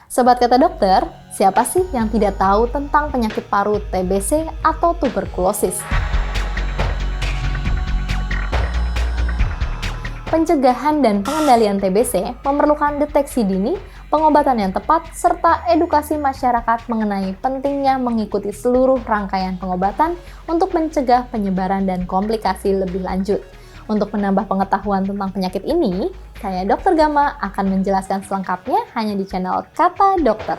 Sobat Kata Dokter, siapa sih yang tidak tahu tentang penyakit paru TBC atau tuberkulosis? Pencegahan dan pengendalian TBC memerlukan deteksi dini, pengobatan yang tepat, serta edukasi masyarakat mengenai pentingnya mengikuti seluruh rangkaian pengobatan untuk mencegah penyebaran dan komplikasi lebih lanjut. Untuk menambah pengetahuan tentang penyakit ini, saya Dr. Gama akan menjelaskan selengkapnya hanya di channel Kata Dokter.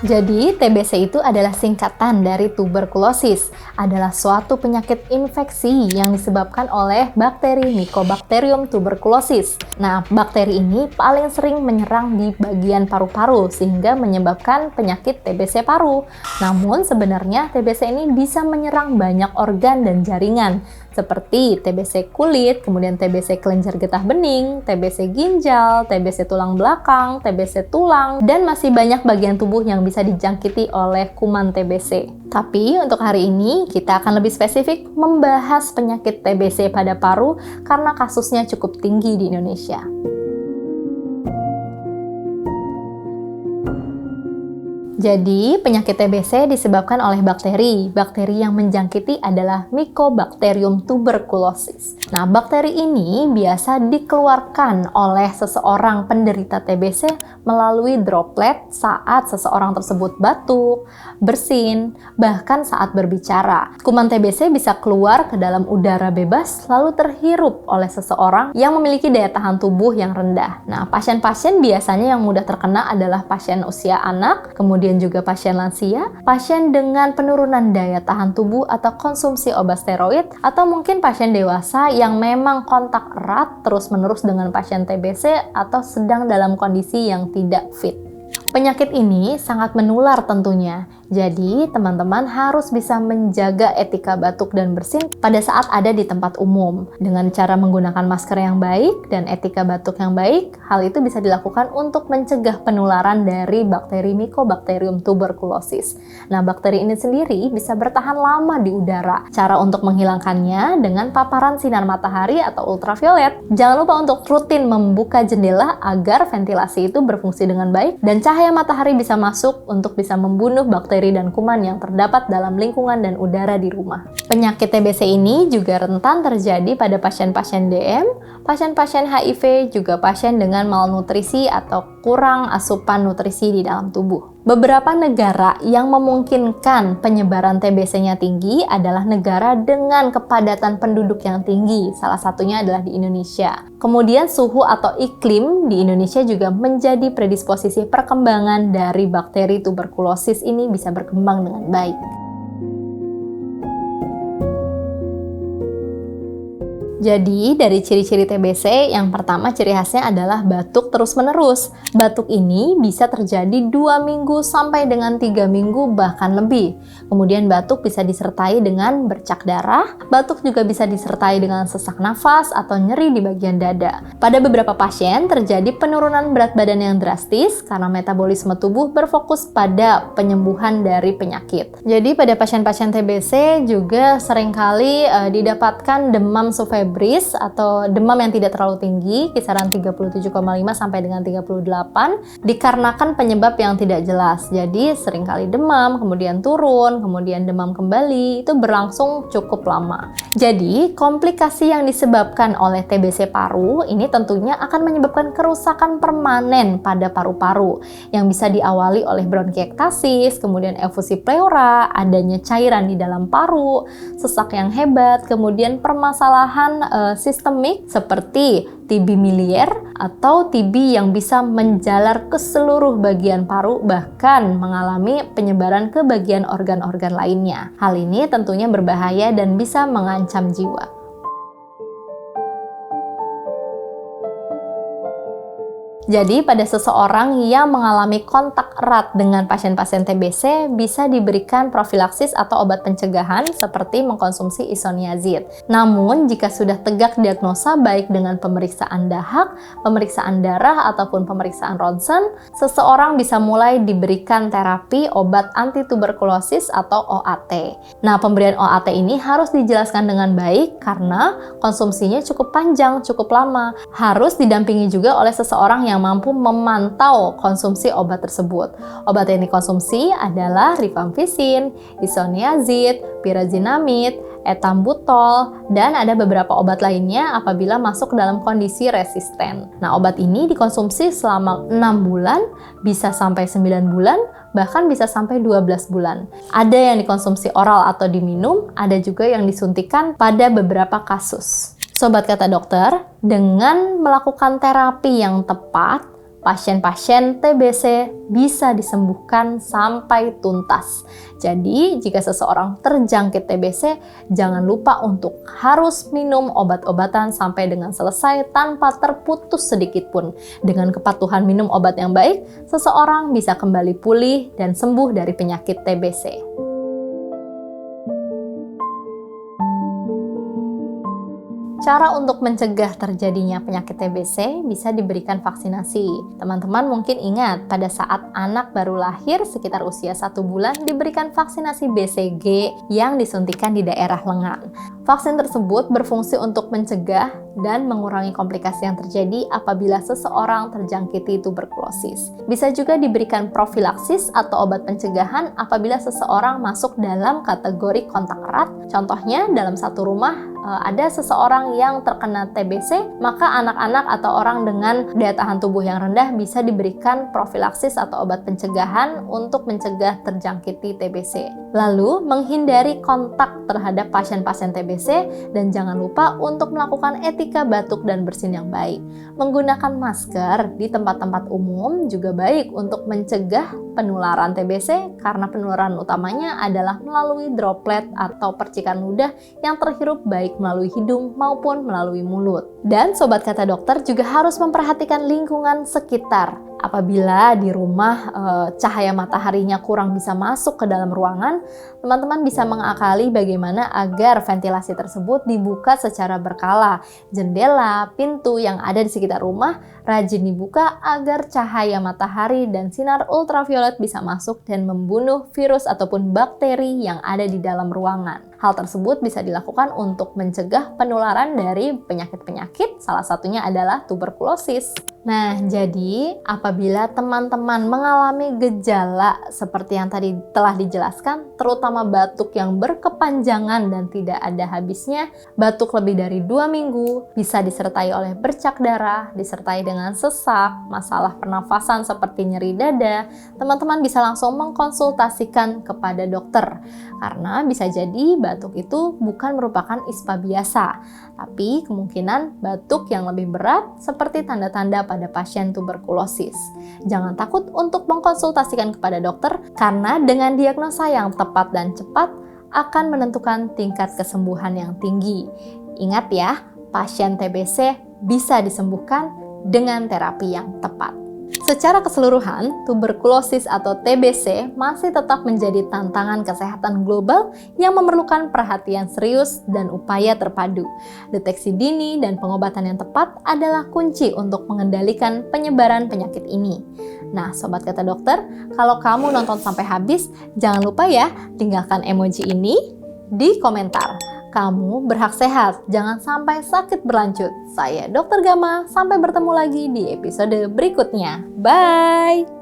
Jadi, TBC itu adalah singkatan dari tuberkulosis, adalah suatu penyakit infeksi yang disebabkan oleh bakteri Mycobacterium tuberculosis. Nah, bakteri ini paling sering menyerang di bagian paru-paru sehingga menyebabkan penyakit TBC paru. Namun, sebenarnya TBC ini bisa menyerang banyak organ dan jaringan, seperti TBC kulit, kemudian TBC kelenjar getah bening, TBC ginjal, TBC tulang belakang, TBC tulang, dan masih banyak bagian tubuh yang bisa dijangkiti oleh kuman TBC. Tapi untuk hari ini kita akan lebih spesifik membahas penyakit TBC pada paru karena kasusnya cukup tinggi di Indonesia. Jadi, penyakit TBC disebabkan oleh bakteri. Bakteri yang menjangkiti adalah Mycobacterium tuberculosis. Nah, bakteri ini biasa dikeluarkan oleh seseorang penderita TBC melalui droplet saat seseorang tersebut batuk, bersin, bahkan saat berbicara. Kuman TBC bisa keluar ke dalam udara bebas lalu terhirup oleh seseorang yang memiliki daya tahan tubuh yang rendah. Nah, pasien-pasien biasanya yang mudah terkena adalah pasien usia anak, kemudian juga pasien lansia, pasien dengan penurunan daya tahan tubuh atau konsumsi obat steroid, atau mungkin pasien dewasa yang memang kontak erat terus-menerus dengan pasien TBC atau sedang dalam kondisi yang tidak fit. Penyakit ini sangat menular tentunya. Jadi, teman-teman harus bisa menjaga etika batuk dan bersin pada saat ada di tempat umum. Dengan cara menggunakan masker yang baik dan etika batuk yang baik, hal itu bisa dilakukan untuk mencegah penularan dari bakteri Mycobacterium tuberculosis. Nah, bakteri ini sendiri bisa bertahan lama di udara. Cara untuk menghilangkannya dengan paparan sinar matahari atau ultraviolet. Jangan lupa untuk rutin membuka jendela agar ventilasi itu berfungsi dengan baik dan cahaya matahari bisa masuk untuk bisa membunuh bakteri dan kuman yang terdapat dalam lingkungan dan udara di rumah. Penyakit TBC ini juga rentan terjadi pada pasien-pasien DM, pasien-pasien HIV, juga pasien dengan malnutrisi atau kurang asupan nutrisi di dalam tubuh. Beberapa negara yang memungkinkan penyebaran TBC-nya tinggi adalah negara dengan kepadatan penduduk yang tinggi, salah satunya adalah di Indonesia. Kemudian suhu atau iklim di Indonesia juga menjadi predisposisi perkembangan dari bakteri tuberkulosis ini bisa berkembang dengan baik. Jadi, dari ciri-ciri TBC, yang pertama ciri khasnya adalah batuk terus-menerus. Batuk ini bisa terjadi 2 minggu sampai dengan 3 minggu bahkan lebih. Kemudian batuk bisa disertai dengan bercak darah. Batuk juga bisa disertai dengan sesak nafas atau nyeri di bagian dada. Pada beberapa pasien terjadi penurunan berat badan yang drastis karena metabolisme tubuh berfokus pada penyembuhan dari penyakit. Jadi, pada pasien-pasien TBC juga seringkali didapatkan demam subfebris atau demam yang tidak terlalu tinggi, kisaran 37,5 sampai dengan 38, dikarenakan penyebab yang tidak jelas. Jadi seringkali demam, kemudian turun, kemudian demam kembali, itu berlangsung cukup lama. Jadi komplikasi yang disebabkan oleh TBC paru ini tentunya akan menyebabkan kerusakan permanen pada paru-paru yang bisa diawali oleh bronkiektasis, kemudian efusi pleura, adanya cairan di dalam paru, sesak yang hebat, kemudian permasalahan sistemik seperti TB miliar atau TB yang bisa menjalar ke seluruh bagian paru, bahkan mengalami penyebaran ke bagian organ-organ lainnya. Hal ini tentunya berbahaya dan bisa mengancam jiwa. Jadi pada seseorang yang mengalami kontak erat dengan pasien-pasien TBC bisa diberikan profilaksis atau obat pencegahan seperti mengkonsumsi isoniazid. Namun jika sudah tegak diagnosa baik dengan pemeriksaan dahak, pemeriksaan darah ataupun pemeriksaan ronsen, seseorang bisa mulai diberikan terapi obat antituberkulosis atau OAT. Nah, pemberian OAT ini harus dijelaskan dengan baik karena konsumsinya cukup panjang, cukup lama. Harus didampingi juga oleh seseorang yang mampu memantau konsumsi obat tersebut. Obat yang dikonsumsi adalah rifampicin, isoniazid, pyrazinamide, etambutol, dan ada beberapa obat lainnya apabila masuk dalam kondisi resisten. Nah, obat ini dikonsumsi selama 6 bulan, bisa sampai 9 bulan, bahkan bisa sampai 12 bulan. Ada yang dikonsumsi oral atau diminum, ada juga yang disuntikan pada beberapa kasus. Sobat Kata Dokter, dengan melakukan terapi yang tepat, pasien-pasien TBC bisa disembuhkan sampai tuntas. Jadi, jika seseorang terjangkit TBC, jangan lupa untuk harus minum obat-obatan sampai dengan selesai tanpa terputus sedikit pun. Dengan kepatuhan minum obat yang baik, seseorang bisa kembali pulih dan sembuh dari penyakit TBC. Cara untuk mencegah terjadinya penyakit TBC bisa diberikan vaksinasi. Teman-teman mungkin ingat pada saat anak baru lahir sekitar usia 1 bulan diberikan vaksinasi BCG yang disuntikan di daerah lengan. Vaksin tersebut berfungsi untuk mencegah dan mengurangi komplikasi yang terjadi apabila seseorang terjangkiti tuberkulosis. Bisa juga diberikan profilaksis atau obat pencegahan apabila seseorang masuk dalam kategori kontak erat. Contohnya dalam satu rumah ada seseorang yang terkena TBC, maka anak-anak atau orang dengan daya tahan tubuh yang rendah bisa diberikan profilaksis atau obat pencegahan untuk mencegah terjangkiti TBC. Lalu, menghindari kontak terhadap pasien-pasien TBC dan jangan lupa untuk melakukan etika batuk dan bersin yang baik. Menggunakan masker di tempat-tempat umum juga baik untuk mencegah penularan TBC karena penularan utamanya adalah melalui droplet atau percikan ludah yang terhirup baik melalui hidung maupun melalui mulut. Dan Sobat Kata Dokter juga harus memperhatikan lingkungan sekitar. Apabila di rumah cahaya mataharinya kurang bisa masuk ke dalam ruangan, teman-teman bisa mengakali bagaimana agar ventilasi tersebut dibuka secara berkala. Jendela, pintu yang ada di sekitar rumah rajin dibuka agar cahaya matahari dan sinar ultraviolet bisa masuk dan membunuh virus ataupun bakteri yang ada di dalam ruangan. Hal tersebut bisa dilakukan untuk mencegah penularan dari penyakit-penyakit, salah satunya adalah tuberkulosis. Nah, jadi apabila teman-teman mengalami gejala seperti yang tadi telah dijelaskan, terutama batuk yang berkepanjangan dan tidak ada habisnya, batuk lebih dari 2 minggu, bisa disertai oleh bercak darah, disertai dengan sesak, masalah pernafasan seperti nyeri dada, teman-teman bisa langsung mengkonsultasikan kepada dokter. Karena bisa jadi batuk itu bukan merupakan ispa biasa, tapi kemungkinan batuk yang lebih berat seperti tanda-tanda pada pasien tuberkulosis. Jangan takut untuk mengkonsultasikan kepada dokter karena dengan diagnosa yang tepat dan cepat akan menentukan tingkat kesembuhan yang tinggi. Ingat ya, pasien TBC bisa disembuhkan dengan terapi yang tepat. Secara keseluruhan, tuberkulosis atau TBC masih tetap menjadi tantangan kesehatan global yang memerlukan perhatian serius dan upaya terpadu. Deteksi dini dan pengobatan yang tepat adalah kunci untuk mengendalikan penyebaran penyakit ini. Nah, Sobat Kata Dokter, kalau kamu nonton sampai habis, jangan lupa ya, tinggalkan emoji ini di komentar. Kamu berhak sehat, jangan sampai sakit berlanjut. Saya Dr. Gama, sampai bertemu lagi di episode berikutnya. Bye!